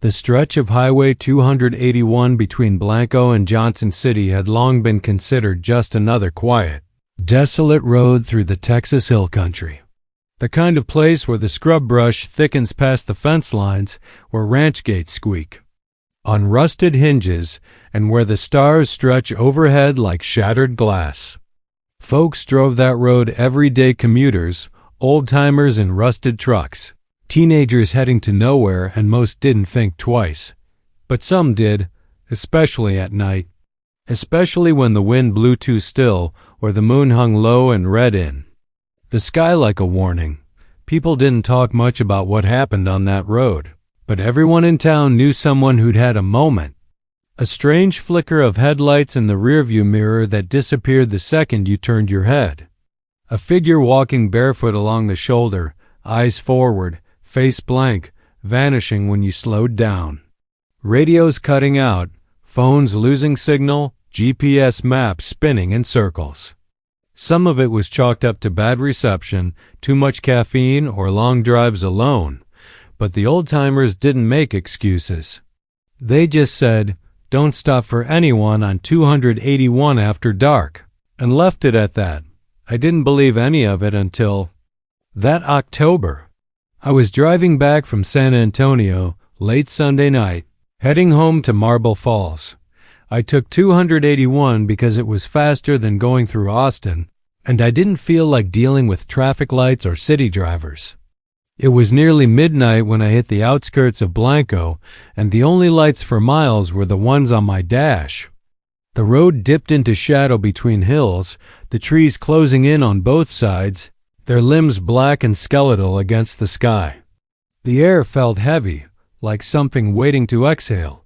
The stretch of Highway 281 between Blanco and Johnson City had long been considered just another quiet, desolate road through the Texas hill country. The kind of place where the scrub brush thickens past the fence lines, where ranch gates squeak on rusted hinges, and where the stars stretch overhead like shattered glass. Folks drove that road, everyday commuters, old-timers in rusted trucks, teenagers heading to nowhere, and most didn't think twice. But some did, especially at night. Especially when the wind blew too still or the moon hung low and red in the sky like a warning. People didn't talk much about what happened on that road, but everyone in town knew someone who'd had a moment. A strange flicker of headlights in the rearview mirror that disappeared the second you turned your head. A figure walking barefoot along the shoulder, eyes forward, face blank, vanishing when you slowed down. Radios cutting out, phones losing signal, GPS maps spinning in circles. Some of it was chalked up to bad reception, too much caffeine, or long drives alone. But the old-timers didn't make excuses. They just said, "Don't stop for anyone on 281 after dark," and left it at that. I didn't believe any of it until that October. I was driving back from San Antonio late Sunday night, heading home to Marble Falls. I took 281 because it was faster than going through Austin, and I didn't feel like dealing with traffic lights or city drivers. It was nearly midnight when I hit the outskirts of Blanco, and the only lights for miles were the ones on my dash. The road dipped into shadow between hills, the trees closing in on both sides, their limbs black and skeletal against the sky. The air felt heavy, like something waiting to exhale.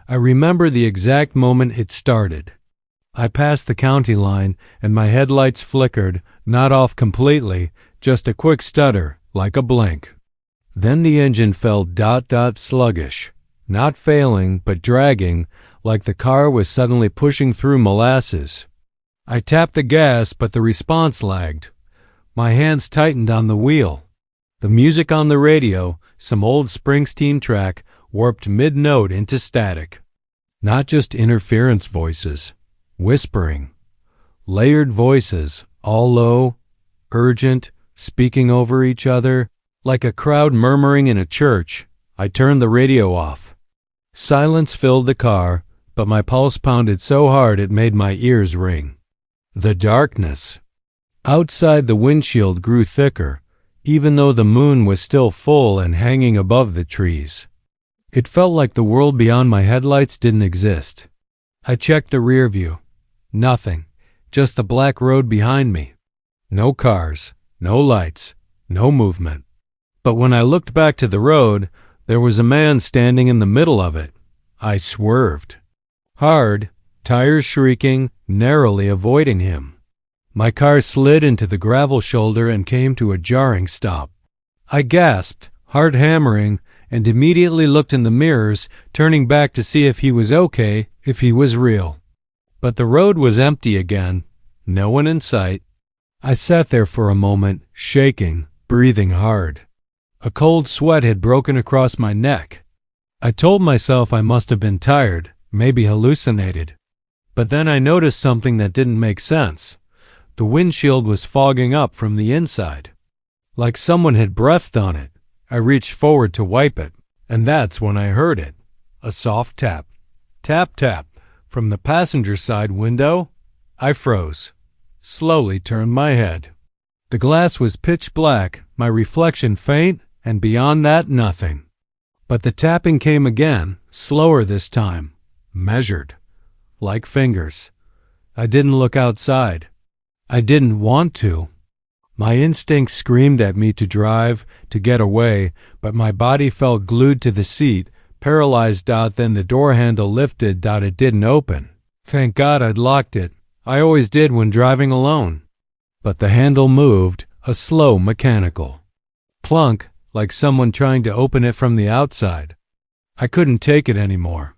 I remember the exact moment it started. I passed the county line, and my headlights flickered, not off completely, just a quick stutter, like a blink. Then the engine felt sluggish, not failing, but dragging, like the car was suddenly pushing through molasses. I tapped the gas, but the response lagged. My hands tightened on the wheel. The music on the radio, some old Springsteen track, warped mid-note into static. Not just interference voices, whispering. Layered voices, all low, urgent, speaking over each other, like a crowd murmuring in a church. I turned the radio off. Silence filled the car, but my pulse pounded so hard it made my ears ring. The darkness outside the windshield grew thicker, even though the moon was still full and hanging above the trees. It felt like the world beyond my headlights didn't exist. I checked the rear view. Nothing, just the black road behind me. No cars, no lights, no movement. But when I looked back to the road, there was a man standing in the middle of it. I swerved. Hard, tires shrieking, narrowly avoiding him. My car slid into the gravel shoulder and came to a jarring stop. I gasped, heart hammering, and immediately looked in the mirrors, turning back to see if he was okay, if he was real. But the road was empty again, no one in sight. I sat there for a moment, shaking, breathing hard. A cold sweat had broken across my neck. I told myself I must have been tired, maybe hallucinated. But then I noticed something that didn't make sense. The windshield was fogging up from the inside. Like someone had breathed on it. I reached forward to wipe it, and that's when I heard it. A soft tap. Tap, tap. From the passenger side window. I froze. Slowly turned my head. The glass was pitch black, my reflection faint, and beyond that, nothing. But the tapping came again, slower this time, measured, like fingers. I didn't look outside. I didn't want to. My instincts screamed at me to drive, to get away, but my body felt glued to the seat, paralyzed. Then the door handle lifted. It didn't open. Thank God I'd locked it. I always did when driving alone. But the handle moved, a slow mechanical plunk, like someone trying to open it from the outside. I couldn't take it anymore.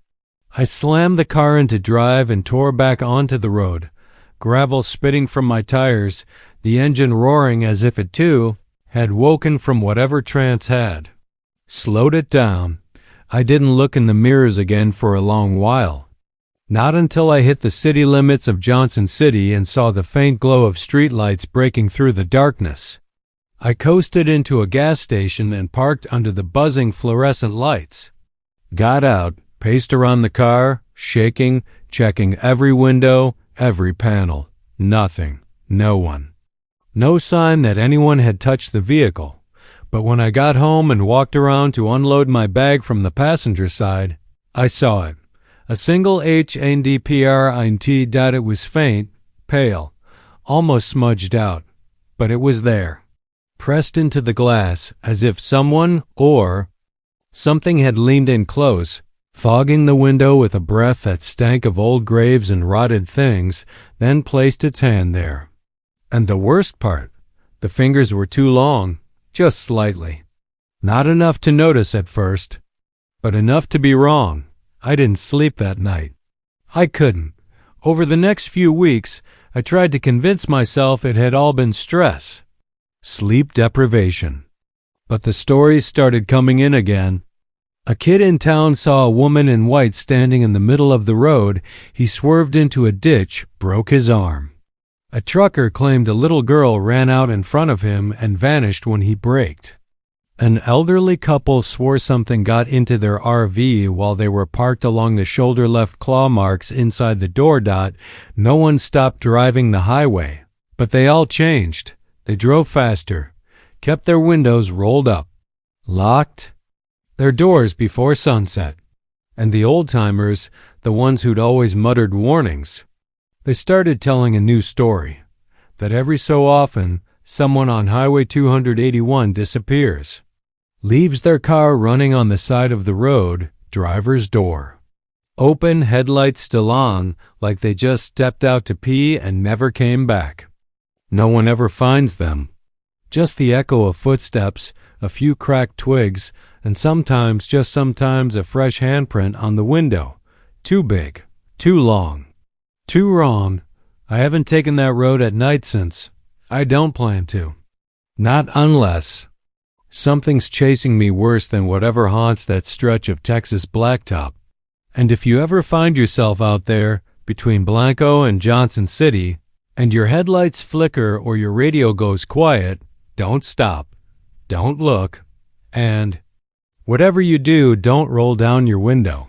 I slammed the car into drive and tore back onto the road, gravel spitting from my tires, the engine roaring as if it too had woken from whatever trance had slowed it down. I didn't look in the mirrors again for a long while. Not until I hit the city limits of Johnson City and saw the faint glow of streetlights breaking through the darkness. I coasted into a gas station and parked under the buzzing fluorescent lights. Got out, paced around the car, shaking, checking every window, every panel. Nothing. No one. No sign that anyone had touched the vehicle. But when I got home and walked around to unload my bag from the passenger side, I saw it. A single HNDPRINT dot. It was faint, pale, almost smudged out, but it was there, pressed into the glass as if someone or something had leaned in close, fogging the window with a breath that stank of old graves and rotted things, then placed its hand there. And the worst part, the fingers were too long, just slightly. Not enough to notice at first, but enough to be wrong. I didn't sleep that night. I couldn't. Over the next few weeks, I tried to convince myself it had all been stress, sleep deprivation. But the stories started coming in again. A kid in town saw a woman in white standing in the middle of the road. He swerved into a ditch, broke his arm. A trucker claimed a little girl ran out in front of him and vanished when he braked. An elderly couple swore something got into their RV while they were parked along the shoulder-left claw marks inside the door. No one stopped driving the highway, but they all changed. They drove faster, kept their windows rolled up, locked their doors before sunset. And the old-timers, the ones who'd always muttered warnings, they started telling a new story, that every so often someone on Highway 281 disappears. Leaves their car running on the side of the road, driver's door open, headlights still on, like they just stepped out to pee and never came back. No one ever finds them. Just the echo of footsteps, a few cracked twigs, and sometimes, just sometimes, a fresh handprint on the window. Too big, too long, too wrong. I haven't taken that road at night since. I don't plan to. Not unless something's chasing me worse than whatever haunts that stretch of Texas blacktop. And if you ever find yourself out there between Blanco and Johnson City, and your headlights flicker or your radio goes quiet, don't stop, don't look, and whatever you do, don't roll down your window.